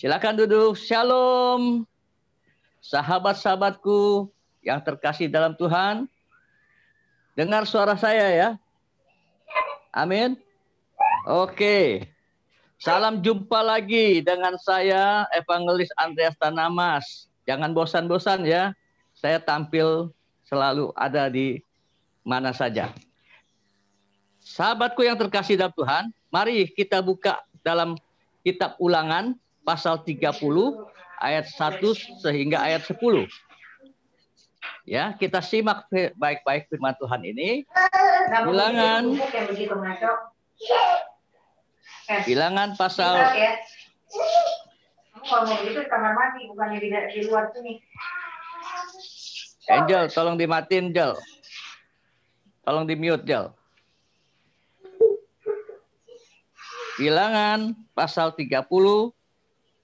Silakan duduk. Shalom, sahabat-sahabatku yang terkasih dalam Tuhan. Dengar suara saya ya. Amin. Oke. Salam jumpa lagi dengan saya, Evangelis Andreas Tanamas. Jangan bosan-bosan ya. Saya tampil selalu ada di mana saja. Sahabatku yang terkasih dalam Tuhan, mari kita buka dalam kitab Ulangan pasal 30 ayat 1 sehingga ayat 10. Ya, kita simak baik-baik firman Tuhan ini. Bilangan pasal Angel, tolong dimatiin, Angel. Tolong di-mute, Angel. Bilangan pasal 30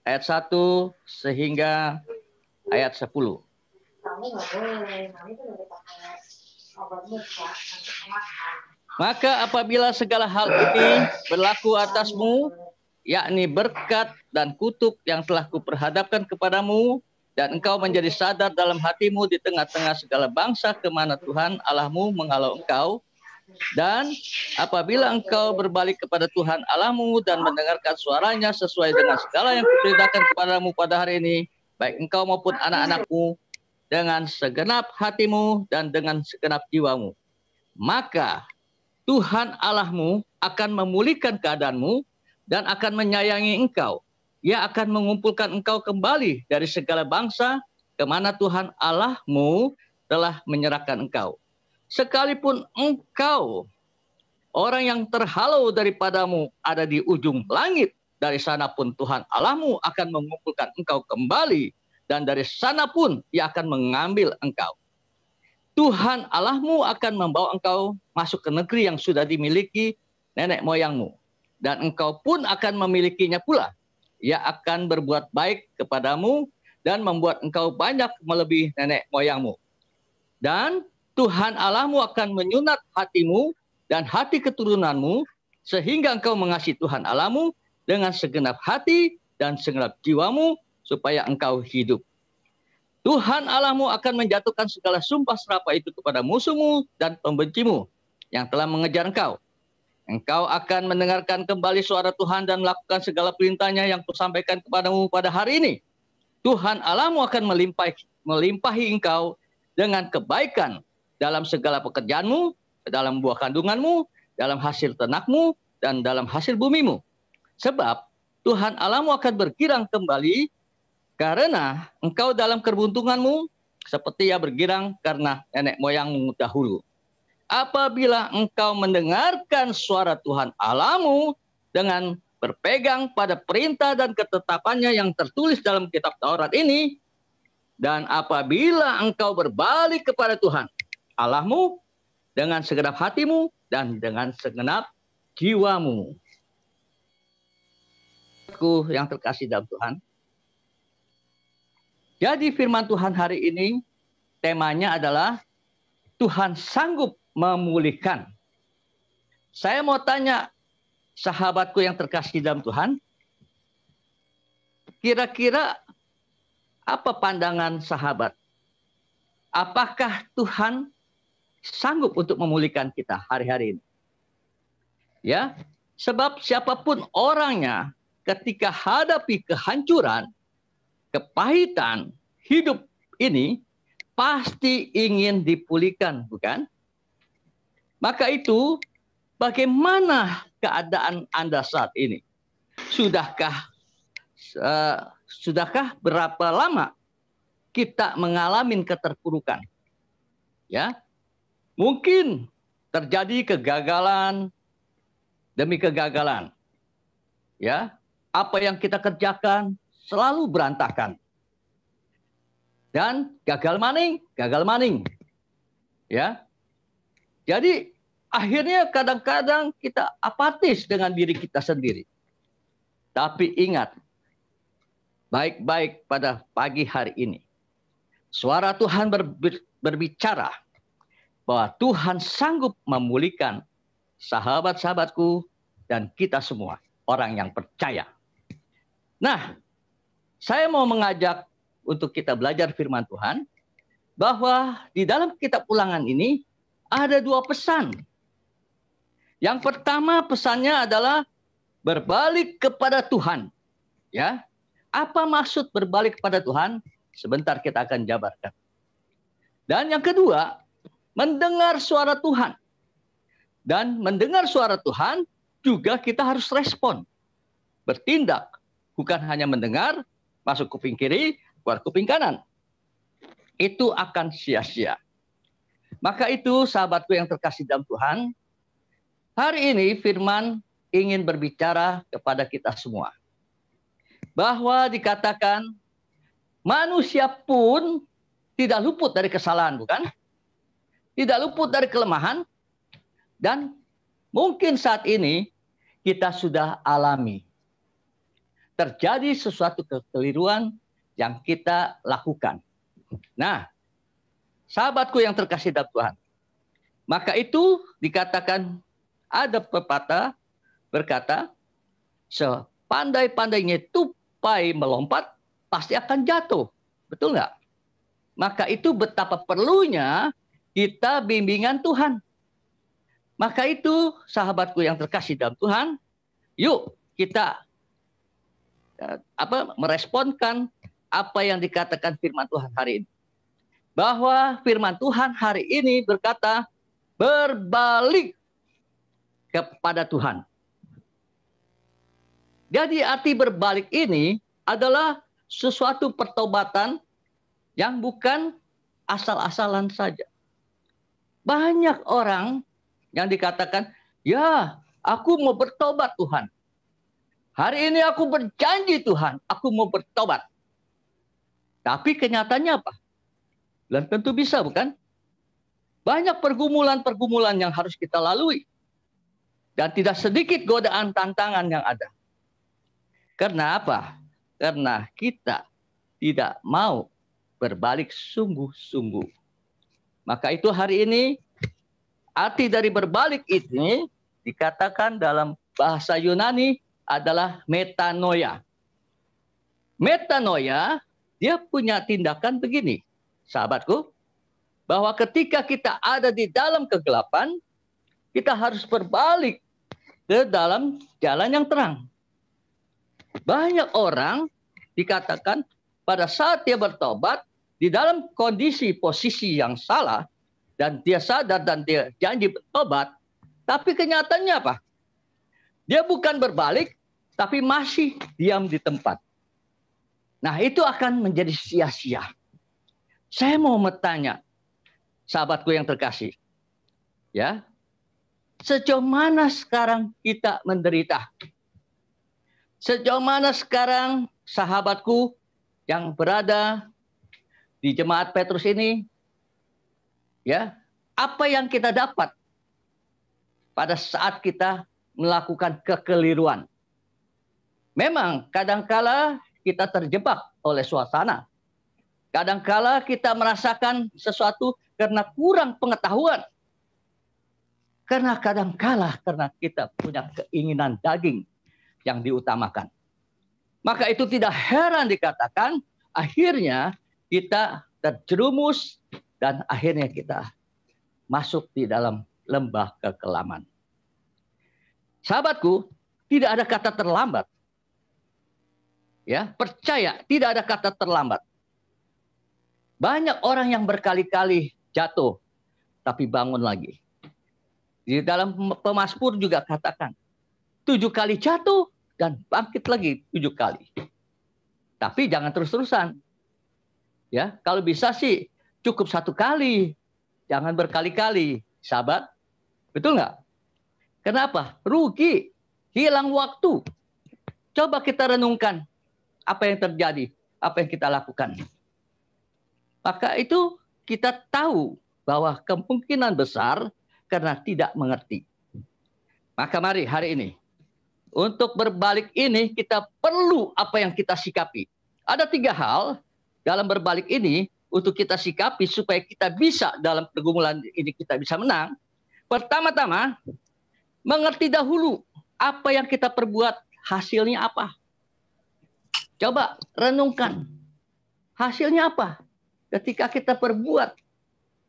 ayat 1 sehingga ayat 10. Maka apabila segala hal ini berlaku atasmu, yakni berkat dan kutuk yang telah kuperhadapkan kepadamu, dan engkau menjadi sadar dalam hatimu di tengah-tengah segala bangsa kemana Tuhan Allahmu menghalau engkau, dan apabila engkau berbalik kepada Tuhan Allahmu dan mendengarkan suaranya sesuai dengan segala yang kuperintahkan kepadamu pada hari ini, baik engkau maupun anak-anakmu, dengan segenap hatimu dan dengan segenap jiwamu, maka Tuhan Allahmu akan memulihkan keadaanmu dan akan menyayangi engkau. Ia akan mengumpulkan engkau kembali dari segala bangsa kemana Tuhan Allahmu telah menyerahkan engkau. Sekalipun engkau, orang yang terhalau daripadamu, ada di ujung langit, dari sana pun Tuhan Allahmu akan mengumpulkan engkau kembali, dan dari sana pun Ia akan mengambil engkau. Tuhan Allahmu akan membawa engkau masuk ke negeri yang sudah dimiliki nenek moyangmu, dan engkau pun akan memilikinya pula. Ia akan berbuat baik kepadamu dan membuat engkau banyak melebihi nenek moyangmu. Dan Tuhan Allahmu akan menyunat hatimu dan hati keturunanmu, sehingga engkau mengasihi Tuhan Allahmu dengan segenap hati dan segenap jiwamu, supaya engkau hidup. Tuhan Allahmu akan menjatuhkan segala sumpah serapah itu kepada musuhmu dan pembencimu yang telah mengejar engkau. Engkau akan mendengarkan kembali suara Tuhan dan melakukan segala perintahnya yang kusampaikan kepadamu pada hari ini. Tuhan Allahmu akan melimpahi engkau dengan kebaikan dalam segala pekerjaanmu, dalam buah kandunganmu, dalam hasil ternakmu, dan dalam hasil bumimu. Sebab Tuhan Allahmu akan bergirang kembali karena engkau dalam keberuntunganmu, seperti Ia bergirang karena nenek moyangmu dahulu. Apabila engkau mendengarkan suara Tuhan Allahmu dengan berpegang pada perintah dan ketetapannya yang tertulis dalam kitab Taurat ini, dan apabila engkau berbalik kepada Tuhan Allahmu dengan segenap hatimu dan dengan segenap jiwamu. Yang terkasih dalam Tuhan, jadi firman Tuhan hari ini temanya adalah Tuhan sanggup memulihkan. Saya mau tanya sahabatku yang terkasih dalam Tuhan, kira-kira apa pandangan sahabat? Apakah Tuhan sanggup untuk memulihkan kita hari-hari ini? Ya, sebab siapapun orangnya ketika hadapi kehancuran, kepahitan hidup ini, pasti ingin dipulihkan, bukan? Maka itu, bagaimana keadaan Anda saat ini? Sudahkah berapa lama kita mengalami keterpurukan? Ya, mungkin terjadi kegagalan demi kegagalan. Ya, apa yang kita kerjakan selalu berantakan. Dan gagal maning. Ya. Jadi akhirnya kadang-kadang kita apatis dengan diri kita sendiri. Tapi ingat, baik-baik pada pagi hari ini, suara Tuhan berbicara bahwa Tuhan sanggup memulihkan sahabat-sahabatku dan kita semua, orang yang percaya. Nah, saya mau mengajak untuk kita belajar firman Tuhan, bahwa di dalam kitab Ulangan ini ada dua pesan. Yang pertama pesannya adalah berbalik kepada Tuhan. Ya, apa maksud berbalik kepada Tuhan? Sebentar kita akan jabarkan. Dan yang kedua, mendengar suara Tuhan. Dan mendengar suara Tuhan juga kita harus respon. Bertindak. Bukan hanya mendengar, masuk kuping kiri, keluar kuping kanan. Itu akan sia-sia. Maka itu sahabatku yang terkasih dalam Tuhan, hari ini firman ingin berbicara kepada kita semua. Bahwa dikatakan manusia pun tidak luput dari kesalahan, bukan? Tidak luput dari kelemahan. Dan mungkin saat ini kita sudah alami. Terjadi sesuatu kekeliruan yang kita lakukan. Nah, sahabatku yang terkasih dalam Tuhan, maka itu dikatakan ada pepatah berkata, sepandai-pandainya tupai melompat, pasti akan jatuh. Betul nggak? Maka itu betapa perlunya kita bimbingan Tuhan. Maka itu sahabatku yang terkasih dalam Tuhan, yuk kita meresponkan apa yang dikatakan firman Tuhan hari ini. Bahwa firman Tuhan hari ini berkata, berbalik kepada Tuhan. Jadi arti berbalik ini adalah sesuatu pertobatan yang bukan asal-asalan saja. Banyak orang yang dikatakan, ya aku mau bertobat Tuhan. Hari ini aku berjanji Tuhan, aku mau bertobat. Tapi kenyataannya apa? Belum tentu bisa, bukan? Banyak pergumulan-pergumulan yang harus kita lalui. Dan tidak sedikit godaan tantangan yang ada. Karena apa? Karena kita tidak mau berbalik sungguh-sungguh. Maka itu hari ini, arti dari berbalik ini dikatakan dalam bahasa Yunani adalah metanoia. Metanoia, dia punya tindakan begini, sahabatku, bahwa ketika kita ada di dalam kegelapan, kita harus berbalik ke dalam jalan yang terang. Banyak orang dikatakan pada saat dia bertobat, di dalam kondisi posisi yang salah, dan dia sadar dan dia janji bertobat, tapi kenyataannya apa? Dia bukan berbalik, tapi masih diam di tempat. Nah, itu akan menjadi sia-sia. Saya mau bertanya, sahabatku yang terkasih, ya, sejauh mana sekarang kita menderita? Sejauh mana sekarang sahabatku yang berada di Jemaat Petrus ini, ya, apa yang kita dapat pada saat kita melakukan kekeliruan? Memang kadangkala kita terjebak oleh suasana. Kadangkala kita merasakan sesuatu karena kurang pengetahuan. Karena kadangkala karena kita punya keinginan daging yang diutamakan. Maka itu tidak heran dikatakan akhirnya kita terjerumus dan akhirnya kita masuk di dalam lembah kekelaman. Sahabatku, tidak ada kata terlambat. Ya, percaya, tidak ada kata terlambat. Banyak orang yang berkali-kali jatuh, tapi bangun lagi. Di dalam Pemasmur juga katakan, 7 kali jatuh dan bangkit lagi 7 kali. Tapi jangan terus-terusan. Ya, kalau bisa sih cukup 1 kali, jangan berkali-kali, sahabat. Betul nggak? Kenapa? Rugi, hilang waktu. Coba kita renungkan apa yang terjadi, apa yang kita lakukan. Maka itu kita tahu bahwa kemungkinan besar karena tidak mengerti. Maka mari hari ini, untuk berbalik ini kita perlu apa yang kita sikapi. Ada 3 hal dalam berbalik ini untuk kita sikapi supaya kita bisa dalam pergumulan ini kita bisa menang. Pertama-tama, mengerti dahulu apa yang kita perbuat hasilnya apa. Coba renungkan. Hasilnya apa? Ketika kita berbuat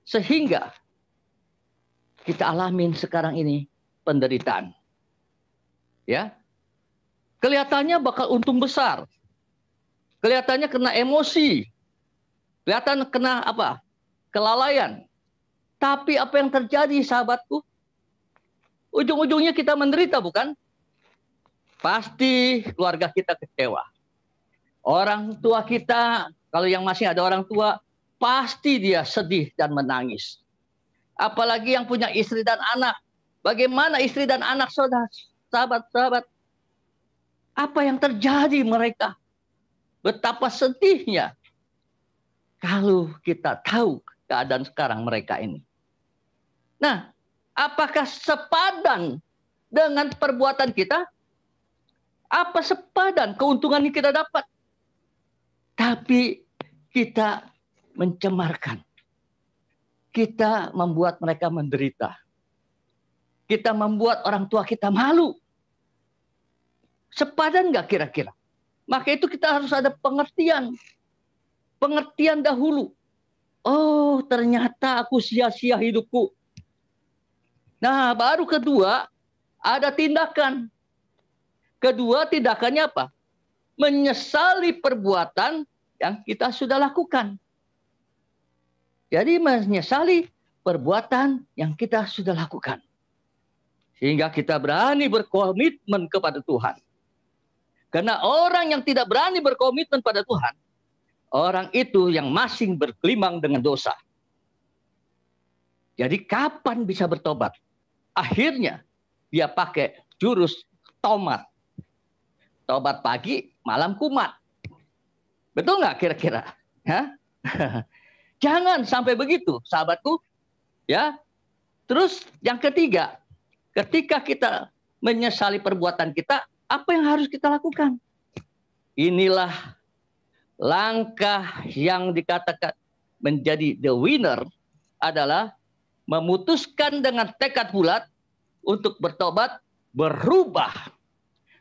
sehingga kita alamin sekarang ini penderitaan. Ya. Kelihatannya bakal untung besar. Kelihatannya kena emosi. Kelihatan kena apa? Kelalaian. Tapi apa yang terjadi, sahabatku? Ujung-ujungnya kita menderita, bukan? Pasti keluarga kita kecewa. Orang tua kita, kalau yang masih ada orang tua, pasti dia sedih dan menangis. Apalagi yang punya istri dan anak. Bagaimana istri dan anak, saudara, sahabat-sahabat? Apa yang terjadi mereka? Betapa sedihnya kalau kita tahu keadaan sekarang mereka ini. Nah, apakah sepadan dengan perbuatan kita? Apa sepadan keuntungan yang kita dapat? Tapi kita mencemarkan. Kita membuat mereka menderita. Kita membuat orang tua kita malu. Sepadan nggak kira-kira? Maka itu kita harus ada pengertian. Pengertian dahulu. Oh, ternyata aku sia-sia hidupku. Nah, baru kedua, ada tindakan. Kedua, tindakannya apa? Menyesali perbuatan yang kita sudah lakukan. Jadi menyesali perbuatan yang kita sudah lakukan. Sehingga kita berani berkomitmen kepada Tuhan. Karena orang yang tidak berani berkomitmen pada Tuhan, orang itu yang masih bergelimang dengan dosa. Jadi kapan bisa bertobat? Akhirnya dia pakai jurus tomat. Tobat pagi, malam kumat. Betul nggak kira-kira? Jangan sampai begitu, sahabatku. Ya. Terus yang ketiga, ketika kita menyesali perbuatan kita, apa yang harus kita lakukan? Inilah langkah yang dikatakan menjadi the winner adalah memutuskan dengan tekad bulat untuk bertobat, berubah,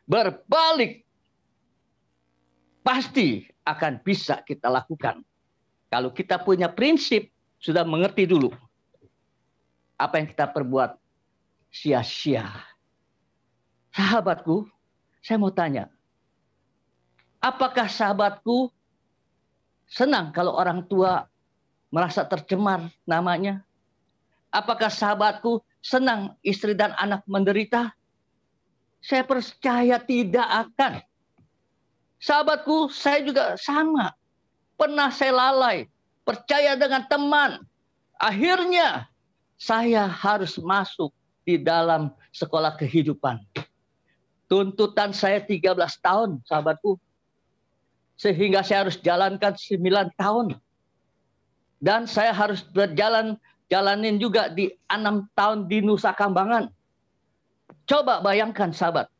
berbalik. Pasti akan bisa kita lakukan. Kalau kita punya prinsip, sudah mengerti dulu apa yang kita perbuat sia-sia. Sahabatku, saya mau tanya, apakah sahabatku senang kalau orang tua merasa tercemar namanya? Apakah sahabatku senang istri dan anak menderita? Saya percaya tidak akan. Sahabatku, saya juga sama. Pernah saya lalai, percaya dengan teman. Akhirnya saya harus masuk di dalam sekolah kehidupan. Tuntutan saya 13 tahun, sahabatku. Sehingga saya harus jalankan 9 tahun. Dan saya harus jalanin juga di 6 tahun di Nusa Kambangan. Coba bayangkan, sahabat.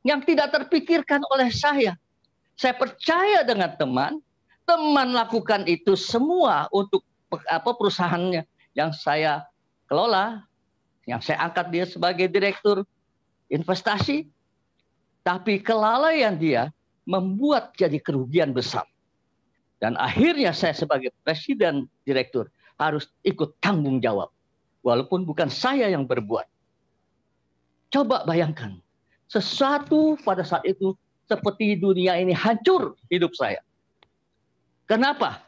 Yang tidak terpikirkan oleh saya. Saya percaya dengan teman lakukan itu semua untuk perusahaannya yang saya kelola, yang saya angkat dia sebagai direktur investasi, tapi kelalaian dia membuat jadi kerugian besar. Dan akhirnya saya sebagai presiden direktur harus ikut tanggung jawab, walaupun bukan saya yang berbuat. Coba bayangkan, sesuatu pada saat itu seperti dunia ini hancur hidup saya. Kenapa?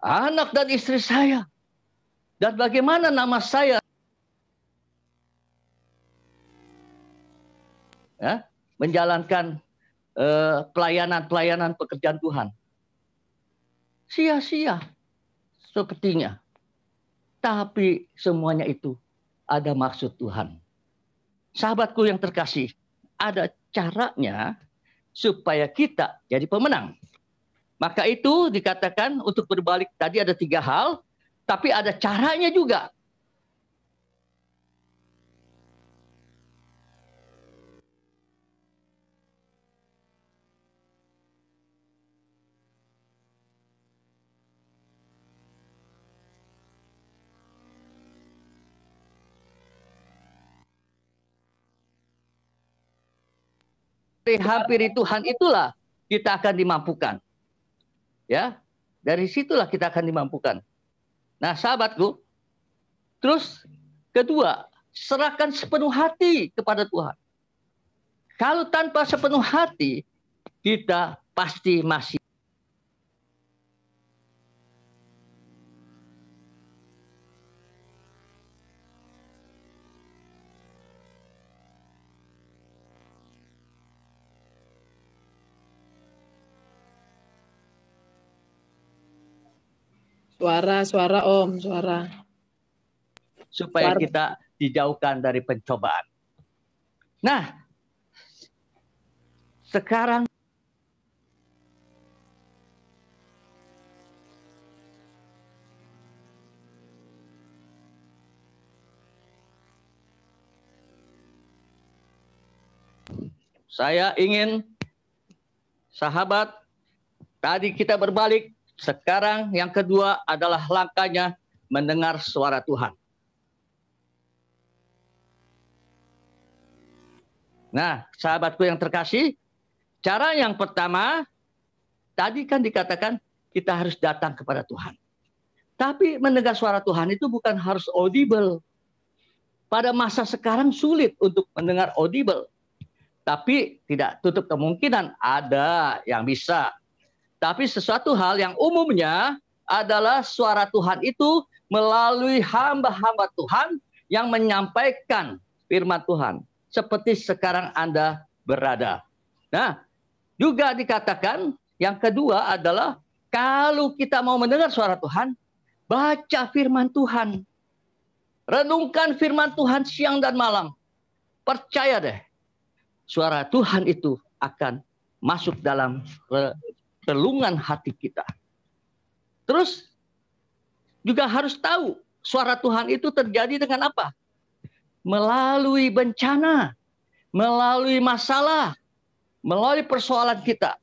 Anak dan istri saya. Dan bagaimana nama saya menjalankan pelayanan pekerjaan Tuhan. Sia-sia sepertinya. Tapi semuanya itu ada maksud Tuhan. Sahabatku yang terkasih, ada caranya supaya kita jadi pemenang. Maka itu dikatakan untuk berbalik tadi ada 3 hal, tapi ada caranya juga. Hampiri Tuhan itulah kita akan dimampukan. Ya, dari situlah kita akan dimampukan. Nah, sahabatku, terus kedua, serahkan sepenuh hati kepada Tuhan. Kalau tanpa sepenuh hati, kita pasti masih. Suara Om, suara. Supaya kita dijauhkan dari pencobaan. Nah, sekarang saya ingin sahabat, tadi kita berbalik, sekarang yang kedua adalah langkahnya mendengar suara Tuhan. Nah, sahabatku yang terkasih, cara yang pertama, tadi kan dikatakan kita harus datang kepada Tuhan. Tapi mendengar suara Tuhan itu bukan harus audible. Pada masa sekarang sulit untuk mendengar audible. Tapi tidak tutup kemungkinan ada yang bisa. Tapi sesuatu hal yang umumnya adalah suara Tuhan itu melalui hamba-hamba Tuhan yang menyampaikan firman Tuhan. Seperti sekarang Anda berada. Nah, juga dikatakan yang kedua adalah kalau kita mau mendengar suara Tuhan, baca firman Tuhan. Renungkan firman Tuhan siang dan malam. Percaya deh, suara Tuhan itu akan masuk dalam relungan hati kita. Terus juga harus tahu suara Tuhan itu terjadi dengan apa? Melalui bencana, melalui masalah, melalui persoalan kita.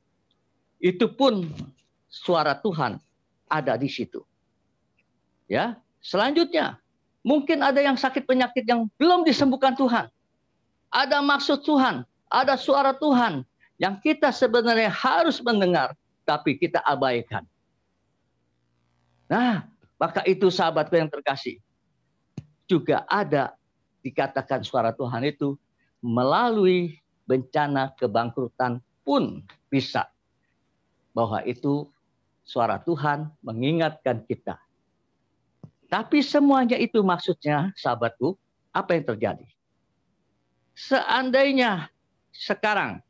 Itu pun suara Tuhan ada di situ. Ya, selanjutnya mungkin ada yang sakit penyakit yang belum disembuhkan Tuhan. Ada maksud Tuhan, ada suara Tuhan yang kita sebenarnya harus mendengar, tapi kita abaikan. Nah, maka itu sahabatku yang terkasih. Juga ada dikatakan suara Tuhan itu melalui bencana kebangkrutan pun bisa. Bahwa itu suara Tuhan mengingatkan kita. Tapi semuanya itu maksudnya, sahabatku, apa yang terjadi? Seandainya sekarang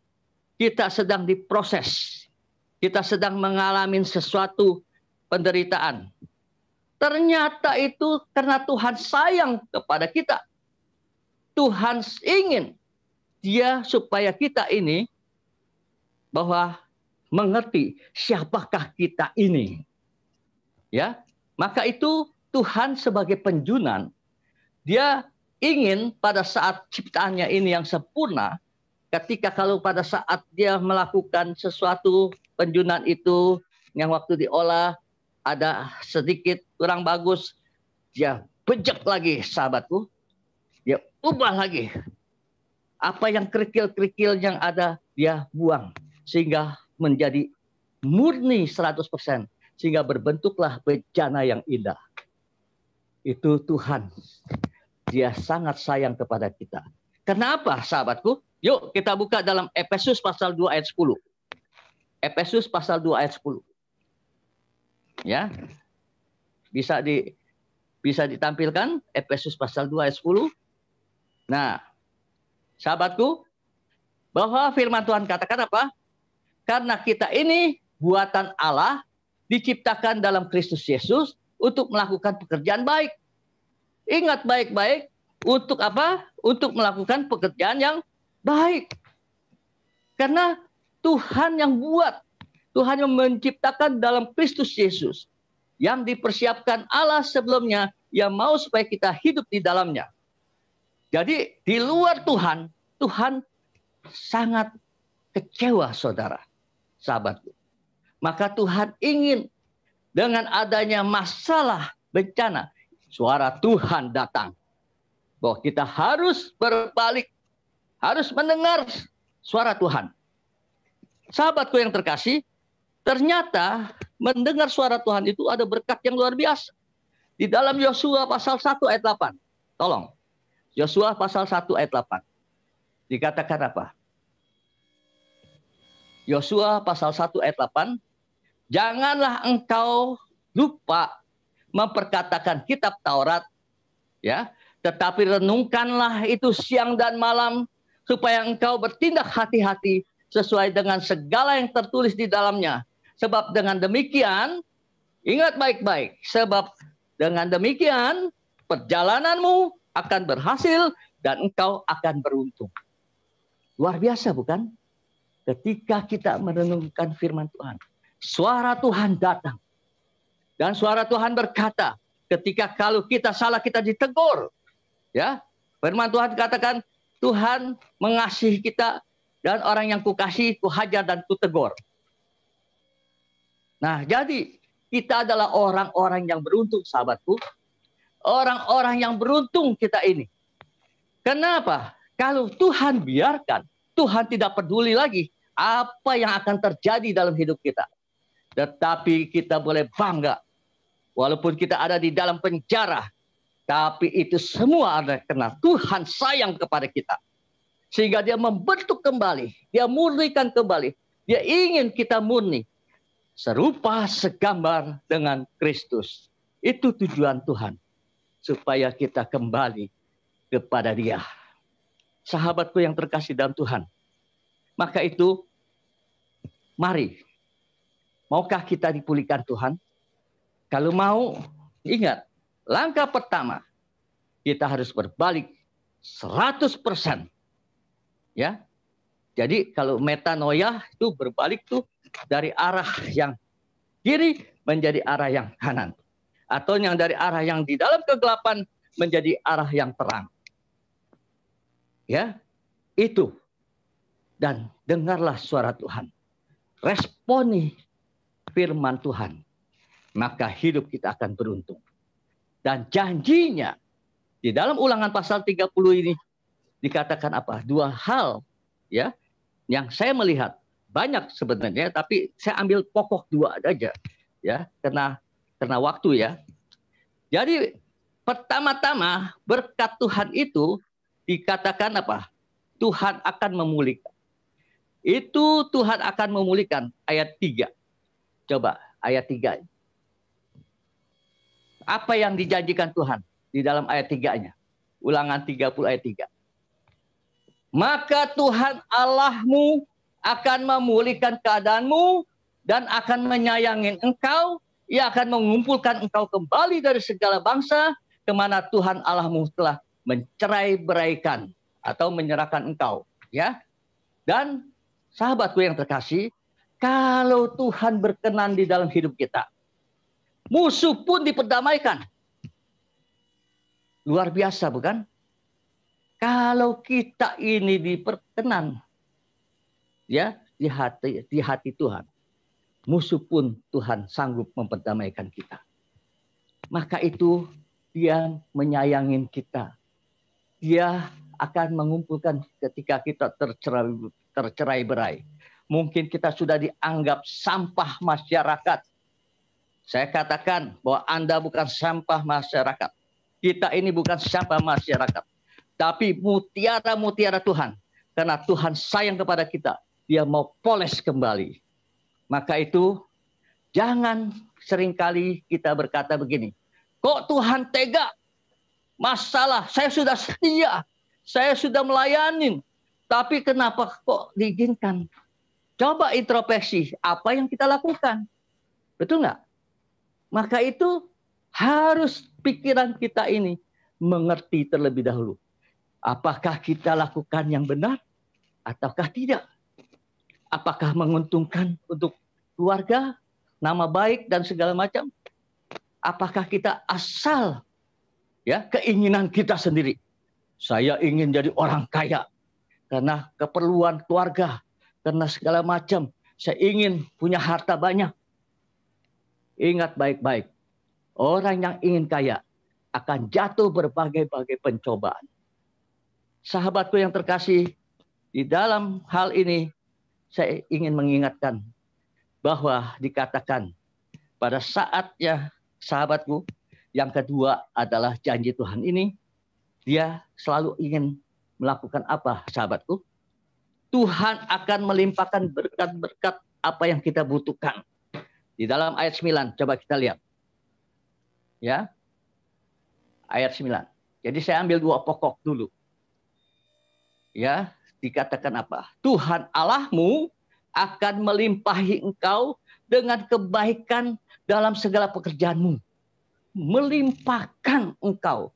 kita sedang diproses, kita sedang mengalami sesuatu penderitaan. Ternyata itu karena Tuhan sayang kepada kita. Tuhan ingin Dia supaya kita ini bahwa mengerti siapakah kita ini. Ya, maka itu Tuhan sebagai penjunan, Dia ingin pada saat ciptaannya ini yang sempurna, ketika kalau pada saat Dia melakukan sesuatu penjunan itu yang waktu diolah ada sedikit kurang bagus, Dia bejek lagi sahabatku, Dia ubah lagi. Apa yang kerikil-kerikil yang ada Dia buang sehingga menjadi murni 100%, sehingga berbentuklah bencana yang indah. Itu Tuhan. Dia sangat sayang kepada kita. Kenapa sahabatku? Yuk kita buka dalam Efesus pasal 2 ayat 10. Efesus pasal 2 ayat 10. Ya. Bisa ditampilkan Efesus pasal 2 ayat 10. Nah, sahabatku, bahwa firman Tuhan katakan apa? Karena kita ini buatan Allah, diciptakan dalam Kristus Yesus untuk melakukan pekerjaan baik. Ingat baik-baik, untuk apa? Untuk melakukan pekerjaan yang baik. Karena Tuhan yang buat, Tuhan yang menciptakan dalam Kristus Yesus, yang dipersiapkan Allah sebelumnya, yang mau supaya kita hidup di dalamnya. Jadi di luar Tuhan, Tuhan sangat kecewa saudara, sahabatku. Maka Tuhan ingin dengan adanya masalah bencana, suara Tuhan datang. Bahwa kita harus berbalik, harus mendengar suara Tuhan. Sahabatku yang terkasih, ternyata mendengar suara Tuhan itu ada berkat yang luar biasa. Di dalam Yosua pasal 1 ayat 8. Tolong. Yosua pasal 1 ayat 8. Dikatakan apa? Yosua pasal 1 ayat 8. Janganlah engkau lupa memperkatakan kitab Taurat, ya, tetapi renungkanlah itu siang dan malam, supaya engkau bertindak hati-hati sesuai dengan segala yang tertulis di dalamnya. Sebab dengan demikian, ingat baik-baik, sebab dengan demikian perjalananmu akan berhasil dan engkau akan beruntung. Luar biasa bukan? Ketika kita merenungkan firman Tuhan, suara Tuhan datang. Dan suara Tuhan berkata, ketika kalau kita salah kita ditegur. Ya, firman Tuhan katakan, Tuhan mengasihi kita dan orang yang kukasihi kuhajar dan kutegur. Nah, jadi kita adalah orang-orang yang beruntung, sahabatku. Orang-orang yang beruntung kita ini. Kenapa? Kalau Tuhan biarkan, Tuhan tidak peduli lagi apa yang akan terjadi dalam hidup kita. Tetapi kita boleh bangga. Walaupun kita ada di dalam penjara, tapi itu semua ada karena Tuhan sayang kepada kita. Sehingga dia membentuk kembali, dia murnikan kembali. Dia ingin kita murni. Serupa segambar dengan Kristus. Itu tujuan Tuhan. Supaya kita kembali kepada Dia. Sahabatku yang terkasih dalam Tuhan. Maka itu, mari. Maukah kita dipulihkan Tuhan? Kalau mau, ingat. Langkah pertama, kita harus berbalik 100%. Ya. Jadi kalau metanoia itu berbalik tuh dari arah yang kiri menjadi arah yang kanan. Atau yang dari arah yang di dalam kegelapan menjadi arah yang terang. Ya, itu. Dan dengarlah suara Tuhan. Responi firman Tuhan. Maka hidup kita akan beruntung. Dan janjinya di dalam Ulangan pasal 30 ini dikatakan apa? Dua hal ya yang saya melihat banyak sebenarnya, tapi saya ambil pokok dua aja ya karena waktu ya. Jadi pertama-tama berkat Tuhan itu dikatakan apa? Tuhan akan memulihkan. Itu Tuhan akan memulihkan ayat 3. Coba ayat 3. Apa yang dijanjikan Tuhan di dalam ayat 3-nya? Ulangan 30 ayat 3. Maka Tuhan Allahmu akan memulihkan keadaanmu dan akan menyayangi engkau. Ia akan mengumpulkan engkau kembali dari segala bangsa kemana Tuhan Allahmu telah mencerai-beraikan atau menyerahkan engkau. Ya. Dan sahabatku yang terkasih, kalau Tuhan berkenan di dalam hidup kita, musuh pun diperdamaikan. Luar biasa bukan? Kalau kita ini diperkenan ya di hati Tuhan, musuh pun Tuhan sanggup memperdamaikan kita. Maka itu Dia menyayangi kita. Dia akan mengumpulkan ketika kita tercerai-berai. Mungkin kita sudah dianggap sampah masyarakat. Saya katakan bahwa Anda bukan sampah masyarakat. Kita ini bukan sampah masyarakat. Tapi mutiara-mutiara Tuhan. Karena Tuhan sayang kepada kita. Dia mau poles kembali. Maka itu jangan seringkali kita berkata begini. Kok Tuhan tega? Masalah, saya sudah setia. Saya sudah melayani. Tapi kenapa kok diizinkan? Coba introspeksi apa yang kita lakukan. Betul nggak? Maka itu harus pikiran kita ini mengerti terlebih dahulu. Apakah kita lakukan yang benar ataukah tidak? Apakah menguntungkan untuk keluarga, nama baik dan segala macam? Apakah kita asal ya keinginan kita sendiri? Saya ingin jadi orang kaya karena keperluan keluarga, karena segala macam. Saya ingin punya harta banyak. Ingat baik-baik, orang yang ingin kaya akan jatuh berbagai-bagai pencobaan. Sahabatku yang terkasih, di dalam hal ini saya ingin mengingatkan bahwa dikatakan pada saatnya sahabatku, yang kedua adalah janji Tuhan ini, dia selalu ingin melakukan apa sahabatku? Tuhan akan melimpahkan berkat-berkat apa yang kita butuhkan. Di dalam ayat 9, coba kita lihat. Ya, ayat 9. Jadi saya ambil 2 pokok dulu. Ya, dikatakan apa? Tuhan Allahmu akan melimpahi engkau dengan kebaikan dalam segala pekerjaanmu. Melimpahkan engkau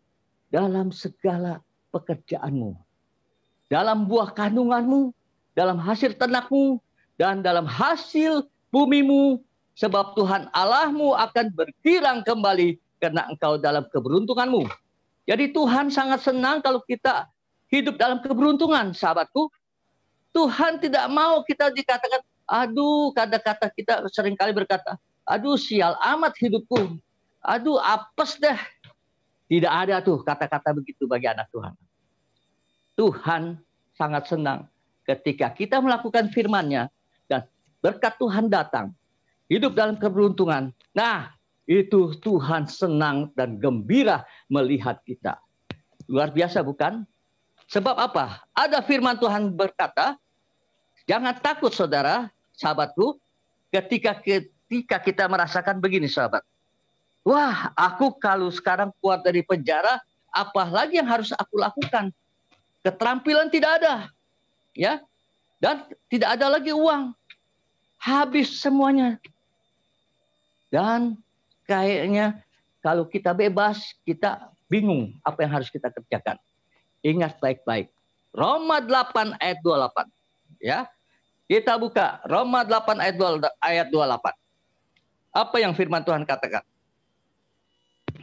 dalam segala pekerjaanmu. Dalam buah kandunganmu, dalam hasil ternakmu, dan dalam hasil bumimu. Sebab Tuhan Allahmu akan bergirang kembali karena engkau dalam keberuntunganmu. Jadi Tuhan sangat senang kalau kita hidup dalam keberuntungan, sahabatku. Tuhan tidak mau kita dikatakan, aduh, kata-kata kita seringkali berkata, aduh sial amat hidupku, aduh apes deh. Tidak ada tuh kata-kata begitu bagi anak Tuhan. Tuhan sangat senang ketika kita melakukan firman-Nya dan berkat Tuhan datang, hidup dalam keberuntungan. Nah, itu Tuhan senang dan gembira melihat kita. Luar biasa bukan? Sebab apa? Ada firman Tuhan berkata, jangan takut saudara, sahabatku, ketika kita merasakan begini sahabat. Wah, aku kalau sekarang keluar dari penjara, apalagi yang harus aku lakukan? Keterampilan tidak ada. Ya, dan tidak ada lagi uang. Habis semuanya. Dan kayaknya kalau kita bebas, kita bingung apa yang harus kita kerjakan. Ingat baik-baik. Roma 8 ayat 28. Ya. Kita buka Roma 8 ayat 28. Apa yang firman Tuhan katakan?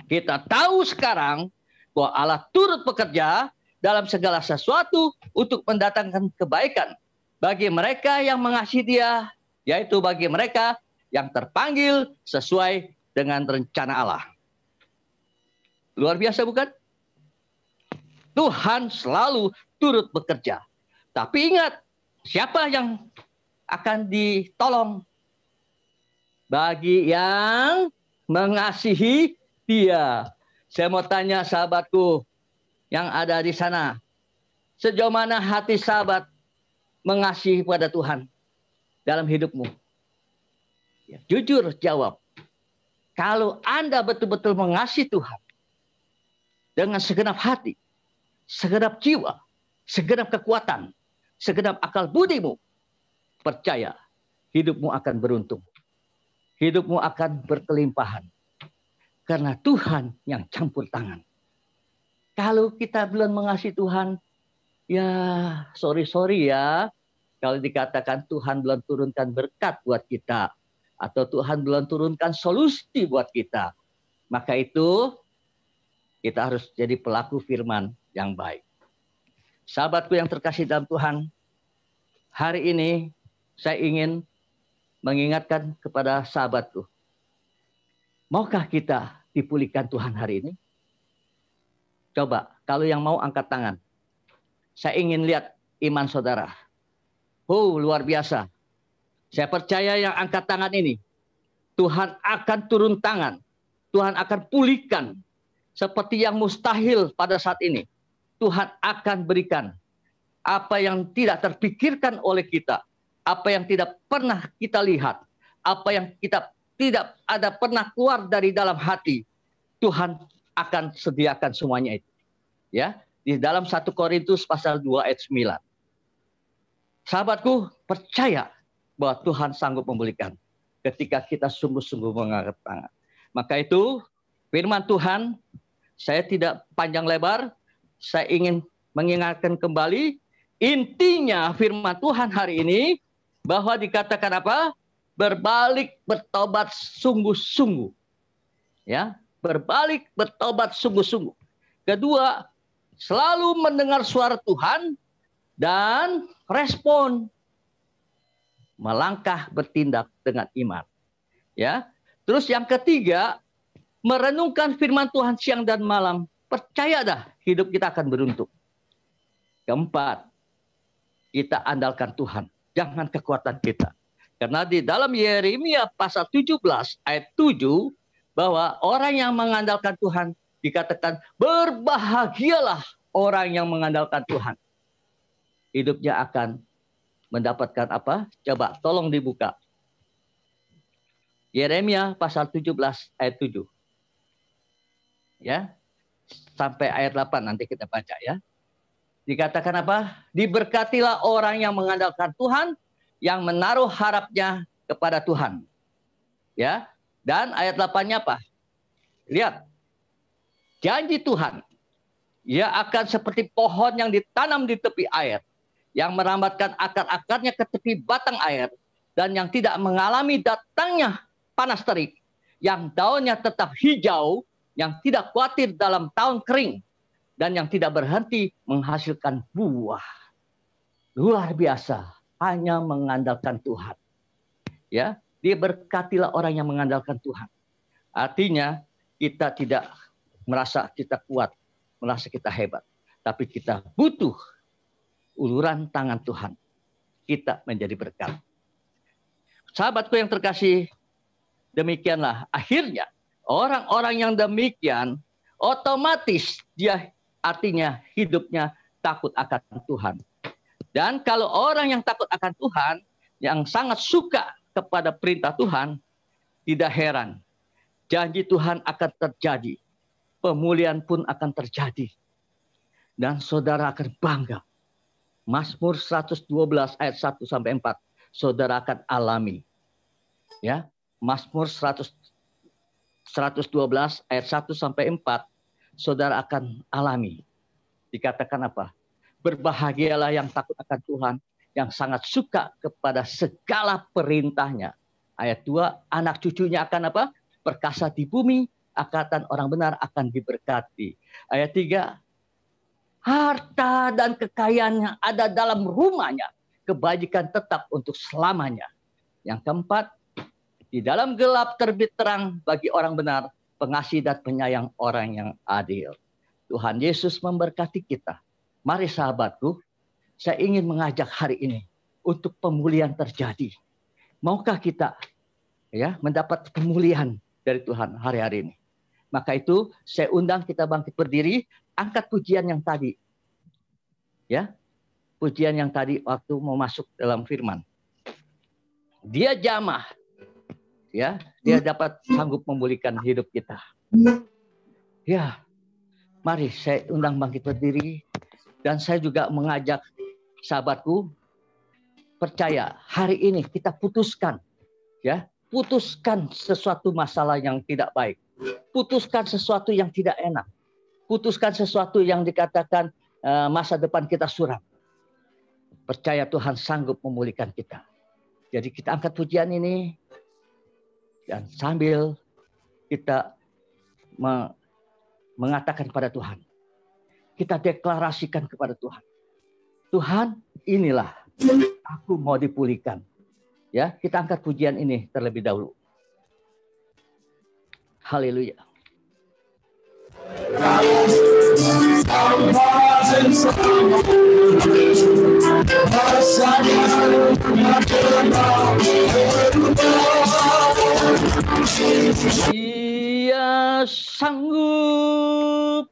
Kita tahu sekarang bahwa Allah turut bekerja dalam segala sesuatu untuk mendatangkan kebaikan bagi mereka yang mengasihi Dia, yaitu bagi mereka yang terpanggil sesuai dengan rencana Allah. Luar biasa bukan? Tuhan selalu turut bekerja. Tapi ingat, siapa yang akan ditolong? Bagi yang mengasihi Dia. Saya mau tanya sahabatku yang ada di sana. Sejauh mana hati sahabat mengasihi pada Tuhan dalam hidupmu? Ya, jujur jawab. Kalau Anda betul-betul mengasihi Tuhan dengan segenap hati, segenap jiwa, segenap kekuatan, segenap akal budimu, percaya hidupmu akan beruntung. Hidupmu akan berkelimpahan. Karena Tuhan yang campur tangan. Kalau kita belum mengasihi Tuhan, ya sorry ya. Kalau dikatakan Tuhan belum turunkan berkat buat kita. Atau Tuhan belum turunkan solusi buat kita. Maka itu kita harus jadi pelaku firman yang baik. Sahabatku yang terkasih dalam Tuhan, hari ini saya ingin mengingatkan kepada sahabatku. Maukah kita dipulihkan Tuhan hari ini? Coba, kalau yang mau angkat tangan. Saya ingin lihat iman saudara. Oh, luar biasa. Saya percaya yang angkat tangan ini, Tuhan akan turun tangan. Tuhan akan pulihkan. Seperti yang mustahil pada saat ini. Tuhan akan berikan apa yang tidak terpikirkan oleh kita. Apa yang tidak pernah kita lihat. Apa yang kita tidak ada pernah keluar dari dalam hati. Tuhan akan sediakan semuanya itu. Ya, di dalam 1 Korintus pasal 2 ayat 9. Sahabatku, percaya bahwa Tuhan sanggup memulihkan ketika kita sungguh-sungguh mengangkat tangan. Maka itu firman Tuhan, saya tidak panjang lebar, saya ingin mengingatkan kembali intinya firman Tuhan hari ini bahwa dikatakan apa? Berbalik, bertobat sungguh-sungguh. Ya, berbalik, bertobat sungguh-sungguh. Kedua, selalu mendengar suara Tuhan dan respon. Melangkah, bertindak dengan iman. Ya. Terus yang ketiga, merenungkan firman Tuhan siang dan malam. Percaya dah, hidup kita akan beruntung. Keempat, kita andalkan Tuhan jangan kekuatan kita. Karena di dalam Yeremia pasal 17 ayat 7 bahwa orang yang mengandalkan Tuhan dikatakan berbahagialah orang yang mengandalkan Tuhan. Hidupnya akan mendapatkan apa? Coba tolong dibuka. Yeremia pasal 17 ayat 7. Ya. Sampai ayat 8 nanti kita baca ya. Dikatakan apa? Diberkatilah orang yang mengandalkan Tuhan, yang menaruh harapnya kepada Tuhan. Ya. Dan ayat 8-nya apa? Lihat. Janji Tuhan. Ia akan seperti pohon yang ditanam di tepi air, yang merambatkan akar-akarnya ke tepi batang air, dan yang tidak mengalami datangnya panas terik, yang daunnya tetap hijau, yang tidak khawatir dalam tahun kering, dan yang tidak berhenti menghasilkan buah. Luar biasa, hanya mengandalkan Tuhan. Ya, diberkatilah orang yang mengandalkan Tuhan. Artinya kita tidak merasa kita kuat, merasa kita hebat, tapi kita butuh uluran tangan Tuhan. Kita menjadi berkat. Sahabatku yang terkasih, demikianlah akhirnya orang-orang yang demikian otomatis dia artinya hidupnya takut akan Tuhan. Dan kalau orang yang takut akan Tuhan, yang sangat suka kepada perintah Tuhan, tidak heran janji Tuhan akan terjadi. Pemulihan pun akan terjadi. Dan saudara akan bangga. Mazmur 112 ayat 1 sampai 4 saudara akan alami. Ya, Mazmur 112 ayat 1 sampai 4 saudara akan alami. Dikatakan apa? Berbahagialah yang takut akan Tuhan, yang sangat suka kepada segala perintahnya. Ayat 2, anak cucunya akan apa? Perkasa di bumi, angkatan orang benar akan diberkati. Ayat 3, harta dan kekayaannya ada dalam rumahnya, kebajikan tetap untuk selamanya. Yang keempat, di dalam gelap terbit terang bagi orang benar, pengasih dan penyayang orang yang adil. Tuhan Yesus memberkati kita. Mari sahabatku, saya ingin mengajak hari ini untuk pemulihan terjadi. Maukah kita ya mendapat pemulihan dari Tuhan hari-hari ini? Maka itu saya undang kita bangkit berdiri, angkat pujian yang tadi. Ya. Pujian yang tadi waktu mau masuk dalam firman. Dia jamah. Ya, dia dapat sanggup memulihkan hidup kita. Ya. Mari saya undang bangkit berdiri dan saya juga mengajak sahabatku percaya hari ini kita putuskan ya, putuskan sesuatu masalah yang tidak baik. Putuskan sesuatu yang tidak enak. Putuskan sesuatu yang dikatakan masa depan kita suram. Percaya Tuhan sanggup memulihkan kita. Jadi kita angkat pujian ini dan sambil kita mengatakan kepada Tuhan. Kita deklarasikan kepada Tuhan. Tuhan, inilah aku mau dipulihkan. Ya, kita angkat pujian ini terlebih dahulu. Haleluya. Dia sanggup,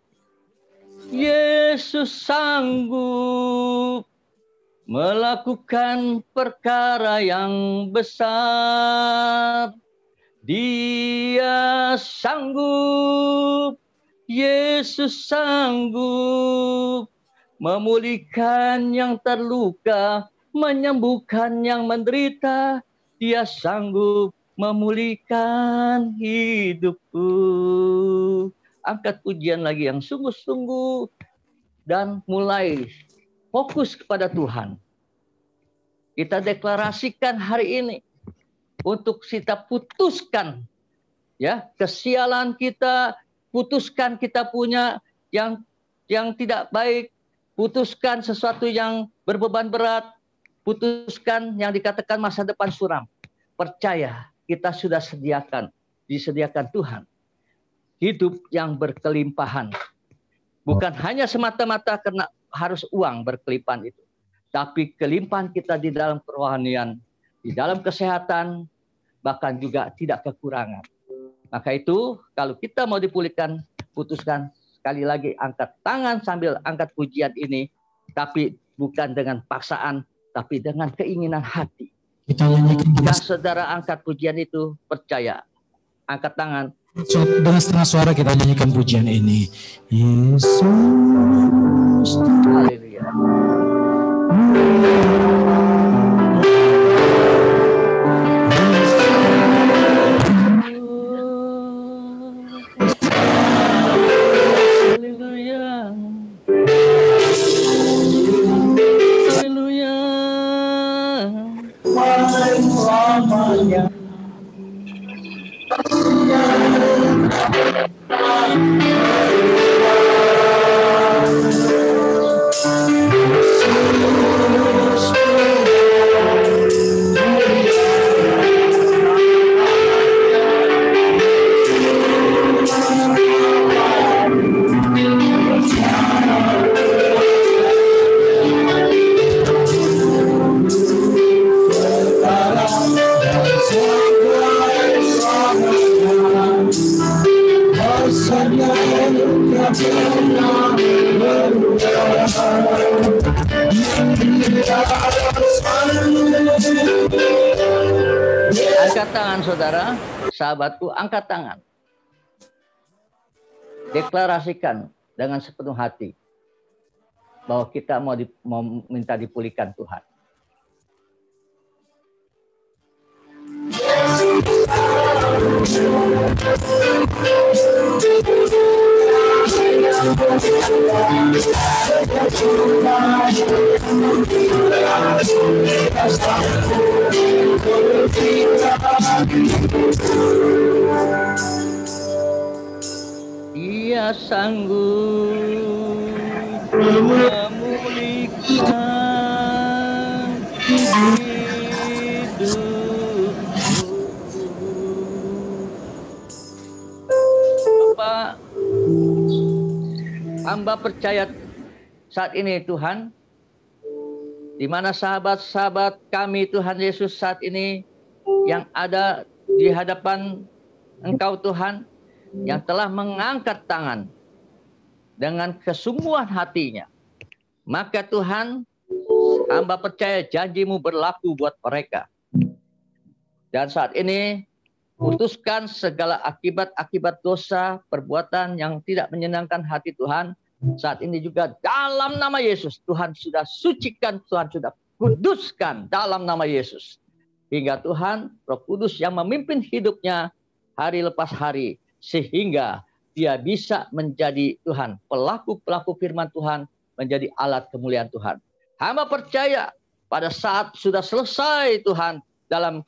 Yesus sanggup melakukan perkara yang besar. Dia sanggup, Yesus sanggup memulihkan yang terluka, menyembuhkan yang menderita. Dia sanggup memulihkan hidupku. Angkat pujian lagi yang sungguh-sungguh dan mulai fokus kepada Tuhan. Kita deklarasikan hari ini untuk kita putuskan ya kesialan kita, putuskan kita punya yang tidak baik, putuskan sesuatu yang berbeban berat, putuskan yang dikatakan masa depan suram. Percaya kita sudah disediakan Tuhan hidup yang berkelimpahan. Bukan hanya semata-mata karena harus uang berkelimpahan itu. tapi kelimpahan kita di dalam kerohanian, di dalam kesehatan, bahkan juga tidak kekurangan. Maka itu kalau kita mau dipulihkan, putuskan sekali lagi angkat tangan sambil angkat pujian ini, tapi bukan dengan paksaan, tapi dengan keinginan hati. Kita nyanyikan Jika saudara angkat pujian itu, percaya, angkat tangan. dengan setengah suara kita nyanyikan pujian ini. Yesus. Haleluya. Angkat tangan saudara, sahabatku, angkat tangan. Deklarasikan dengan sepenuh hati bahwa kita mau minta dipulihkan Tuhan. Ia sanggup memulihkan hidupku. Bapak, hamba percaya saat ini Tuhan, di mana sahabat-sahabat kami Tuhan Yesus saat ini yang ada di hadapan Engkau Tuhan, yang telah mengangkat tangan dengan kesungguhan hatinya. Maka Tuhan, hamba percaya janji-Mu berlaku buat mereka. Dan saat ini, putuskan segala akibat-akibat dosa, perbuatan yang tidak menyenangkan hati Tuhan. Saat ini juga dalam nama Yesus, Tuhan sudah sucikan, Tuhan sudah kuduskan dalam nama Yesus. Hingga Tuhan, Roh Kudus yang memimpin hidupnya hari lepas hari, sehingga dia bisa menjadi Tuhan, pelaku-pelaku firman Tuhan, menjadi alat kemuliaan Tuhan. Hamba percaya pada saat sudah selesai Tuhan dalam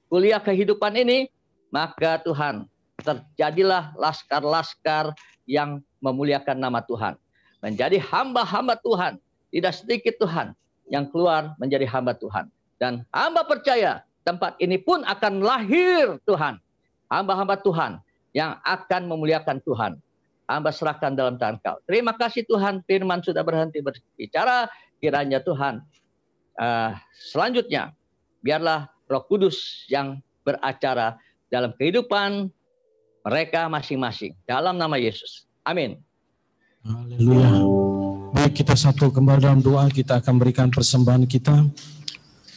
kuliah kehidupan ini, maka Tuhan, terjadilah laskar-laskar yang memuliakan nama Tuhan. Menjadi hamba-hamba Tuhan, tidak sedikit Tuhan yang keluar menjadi hamba Tuhan. Dan hamba percaya tempat ini pun akan lahir Tuhan, hamba-hamba Tuhan yang akan memuliakan Tuhan. Hamba serahkan dalam tangan Kau. Terima kasih Tuhan, firman sudah berhenti berbicara. Kiranya Tuhan, selanjutnya biarlah Roh Kudus yang beracara dalam kehidupan mereka masing-masing. Dalam nama Yesus. Amin. Haleluya. Baik, kita satu kembali dalam doa, kita akan berikan persembahan kita.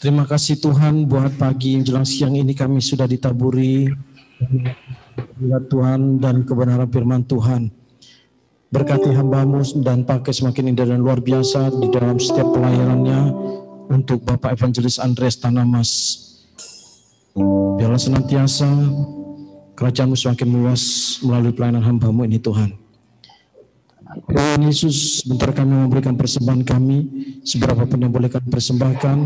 Terima kasih Tuhan buat pagi menjelang siang ini kami sudah ditaburi Tuhan dan kebenaran firman Tuhan. Berkati hamba-Mu dan pakai semakin indah dan luar biasa di dalam setiap pelayanannya untuk Bapak Evangelis Andreas Tanamas. Biarlah senantiasa kerajaan-Mu semakin luas melalui pelayanan hamba-Mu ini Tuhan. Tuhan Yesus, sebentar kami memberikan persembahan kami, seberapa pun yang boleh kami persembahkan,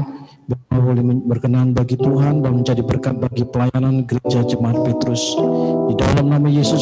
boleh berkenan bagi Tuhan dan menjadi berkat bagi pelayanan gereja Jemaat Petrus. Di dalam nama Yesus